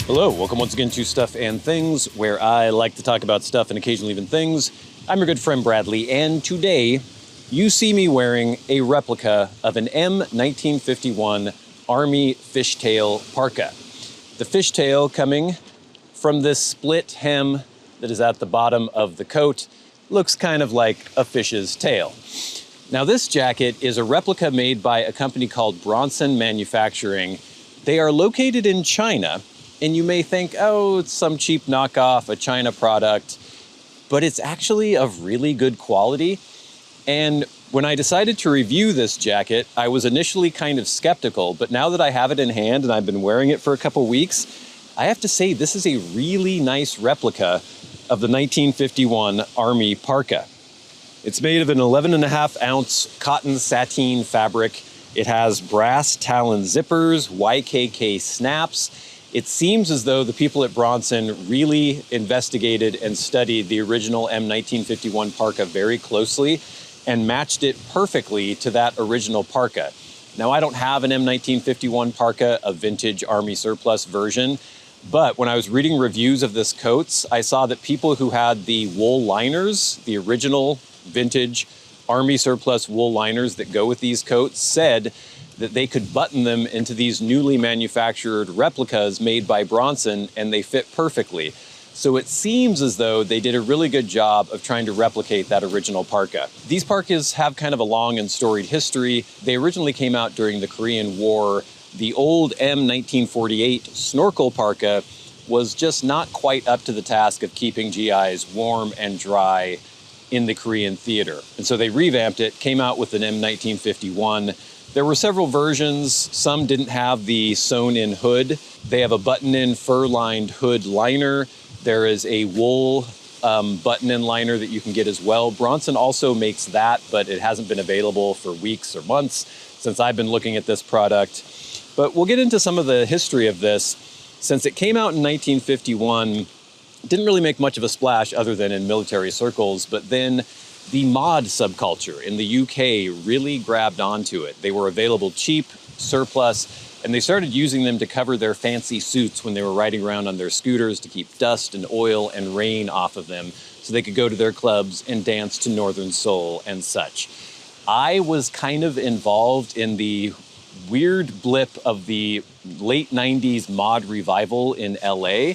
Hello, welcome once again to Stuff and Things, where I like to talk about stuff and occasionally even things. I'm your good friend Bradley, and today you see me wearing a replica of an M-1951 Army Fishtail Parka. The fishtail coming from this split hem that is at the bottom of the coat looks kind of like a fish's tail. Now this jacket is a replica made by a company called Bronson Manufacturing. They are located in China. And you may think, oh, it's some cheap knockoff, a China product, but it's actually of really good quality. And when I decided to review this jacket, I was initially kind of skeptical, but now that I have it in hand and I've been wearing it for a couple weeks, I have to say this is a really nice replica of the 1951 Army Parka. It's made of an 11.5-ounce cotton sateen fabric. It has brass talon zippers, YKK snaps. It seems as though the people at Bronson really investigated and studied the original M1951 Parka very closely and matched it perfectly to that original Parka. Now, I don't have an M1951 Parka, a vintage Army surplus version, but when I was reading reviews of this coats, I saw that people who had the wool liners, the original vintage Army surplus wool liners that go with these coats, said that they could button them into these newly manufactured replicas made by Bronson, and they fit perfectly. So it seems as though they did a really good job of trying to replicate that original Parka. These Parkas have kind of a long and storied history. They originally came out during the Korean War. The old M1948 snorkel Parka was just not quite up to the task of keeping GIs warm and dry in the Korean theater. And so they revamped it, came out with an M1951. There were several versions. Some didn't have the sewn-in hood. They have a button-in fur-lined hood liner. There is a wool button-in liner that you can get as well. Bronson also makes that, but it hasn't been available for weeks or months since I've been looking at this product. But we'll get into some of the history of this. Since it came out in 1951, it didn't really make much of a splash other than in military circles, but then the mod subculture in the UK really grabbed onto it. They were available cheap, surplus, and they started using them to cover their fancy suits when they were riding around on their scooters to keep dust and oil and rain off of them so they could go to their clubs and dance to Northern Soul and such. I was kind of involved in the weird blip of the late 90s mod revival in LA.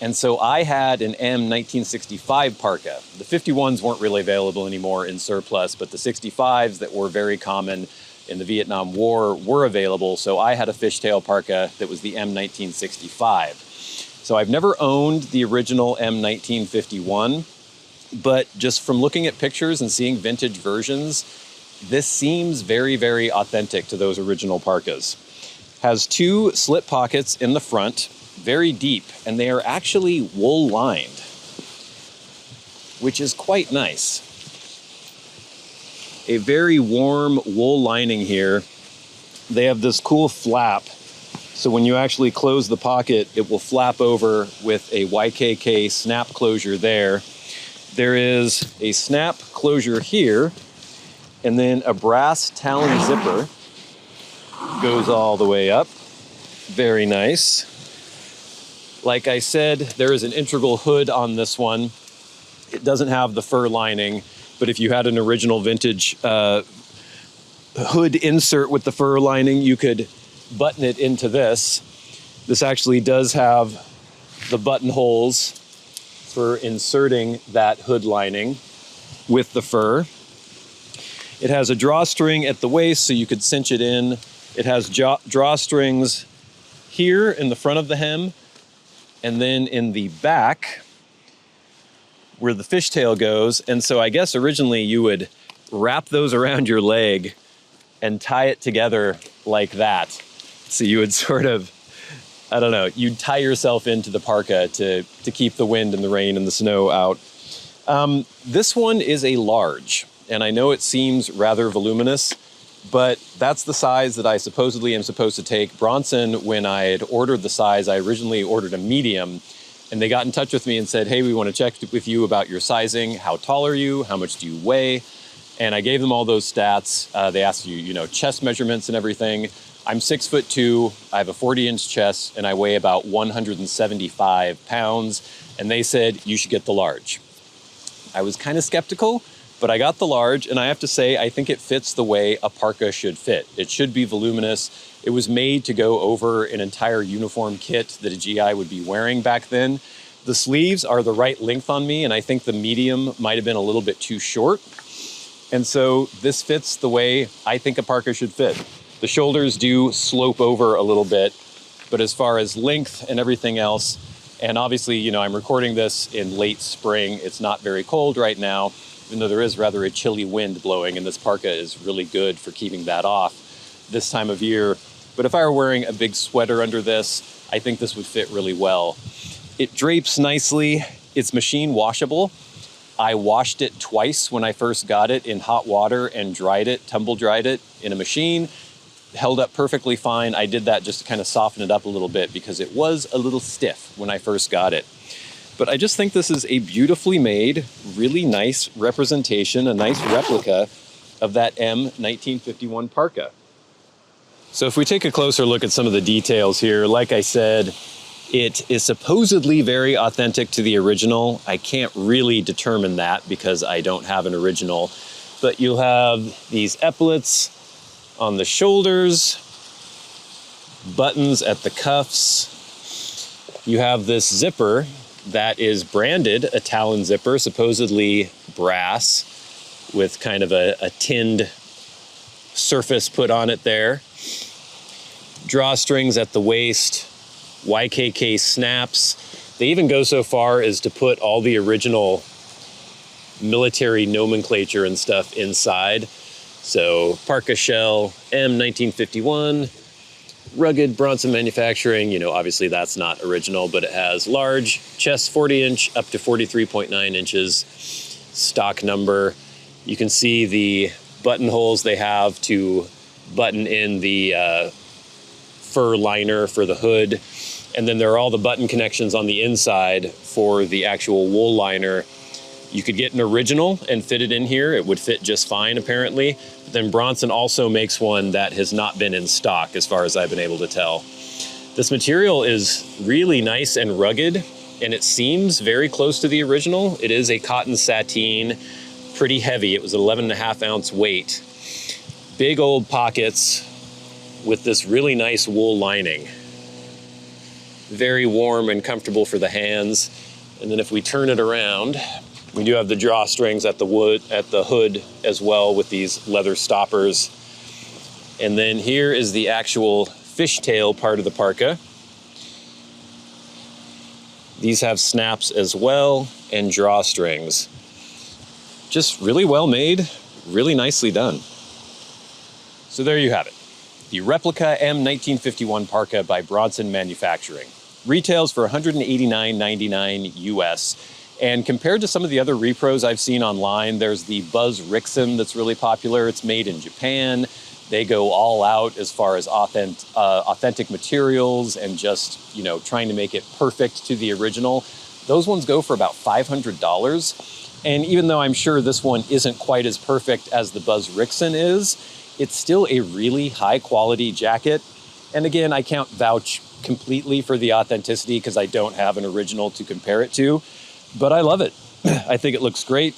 And so I had an M1965 Parka. The 51s weren't really available anymore in surplus, but the 65s that were very common in the Vietnam War were available. So I had a Fishtail Parka that was the M1965. So I've never owned the original M1951, but just from looking at pictures and seeing vintage versions, this seems very, very authentic to those original Parkas. Has two slip pockets in the front, very deep, and they are actually wool lined, which is quite nice. A very warm wool lining here. They have this cool flap, so when you actually close the pocket, it will flap over with a YKK snap closure there. There is a snap closure here, and then a brass talon zipper goes all the way up. Very nice. Like I said, there is an integral hood on this one. It doesn't have the fur lining, but if you had an original vintage hood insert with the fur lining, you could button it into this. This actually does have the buttonholes for inserting that hood lining with the fur. It has a drawstring at the waist so you could cinch it in. It has drawstrings here in the front of the hem, and then in the back where the fishtail goes. And so I guess originally you would wrap those around your leg and tie it together like that. So you would sort of, I don't know, you'd tie yourself into the Parka to keep the wind and the rain and the snow out. This one is a large, and I know it seems rather voluminous, but that's the size that I supposedly am supposed to take. Bronson, when I had ordered the size, I originally ordered a medium, and they got in touch with me and said, hey, we want to check with you about your sizing. How tall are you? How much do you weigh? And I gave them all those stats. They asked you, chest measurements and everything. I'm 6'2", I have a 40-inch chest, and I weigh about 175 pounds, and they said you should get the large. I was kind of skeptical, but I got the large, and I have to say, I think it fits the way a parka should fit. It should be voluminous. It was made to go over an entire uniform kit that a GI would be wearing back then. The sleeves are the right length on me, and I think the medium might have been a little bit too short. And so this fits the way I think a parka should fit. The shoulders do slope over a little bit, but as far as length and everything else, and obviously, you know, I'm recording this in late spring. It's not very cold right now, even though there is rather a chilly wind blowing, and this parka is really good for keeping that off this time of year. But if I were wearing a big sweater under this, I think this would fit really well. It drapes nicely. It's machine washable. I washed it twice when I first got it in hot water and dried it, tumble dried it in a machine. Held up perfectly fine. I did that just to kind of soften it up a little bit because it was a little stiff when I first got it. But I just think this is a beautifully made, really nice representation, a nice replica of that M-1951 parka. So if we take a closer look at some of the details here, like I said, it is supposedly very authentic to the original. I can't really determine that because I don't have an original, but you'll have these epaulets on the shoulders, buttons at the cuffs. You have this zipper that is branded a Talon zipper, supposedly brass, with kind of a tinned surface put on it there. Drawstrings at the waist, YKK snaps. They even go so far as to put all the original military nomenclature and stuff inside. So Parka shell, M-1951, rugged Bronson manufacturing. You know, obviously that's not original, but it has large chest 40-inch up to 43.9 inches, stock number. You can see the buttonholes they have to button in the fur liner for the hood. And then there are all the button connections on the inside for the actual wool liner. You could get an original and fit it in here. It would fit just fine, apparently. But then Bronson also makes one that has not been in stock, as far as I've been able to tell. This material is really nice and rugged, and it seems very close to the original. It is a cotton sateen, pretty heavy. It was an 11.5 ounce weight. Big old pockets with this really nice wool lining. Very warm and comfortable for the hands. And then if we turn it around, we do have the drawstrings at the hood as well with these leather stoppers. And then here is the actual fishtail part of the parka. These have snaps as well and drawstrings. Just really well made, really nicely done. So there you have it. The replica M-1951 parka by Bronson Manufacturing. Retails for $189.99 US. And compared to some of the other repros I've seen online, there's the Buzz Rickson that's really popular. It's made in Japan. They go all out as far as authentic materials and just, you know, trying to make it perfect to the original. Those ones go for about $500. And even though I'm sure this one isn't quite as perfect as the Buzz Rickson is, it's still a really high quality jacket. And again, I can't vouch completely for the authenticity because I don't have an original to compare it to. But I love it. I think it looks great.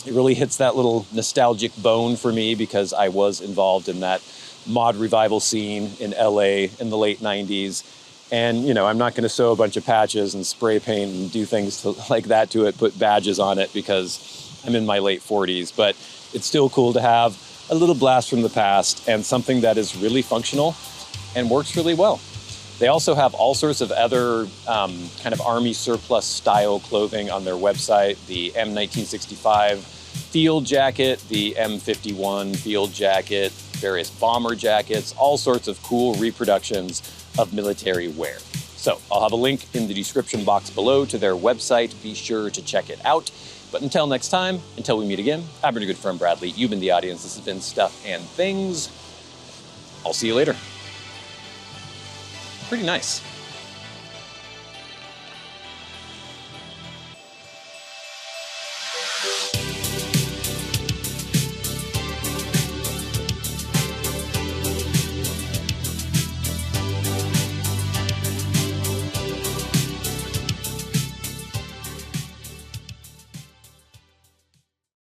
It really hits that little nostalgic bone for me because I was involved in that mod revival scene in LA in the late 90s. And, you know, I'm not going to sew a bunch of patches and spray paint and do things like that to it, put badges on it because I'm in my late 40s. But it's still cool to have a little blast from the past and something that is really functional and works really well. They also have all sorts of other kind of Army surplus style clothing on their website. The M1965 field jacket, the M51 field jacket, various bomber jackets, all sorts of cool reproductions of military wear. So I'll have a link in the description box below to their website. Be sure to check it out. But until next time, until we meet again, I've been your good friend Bradley. You've been the audience. This has been Stuff and Things. I'll see you later. Pretty nice.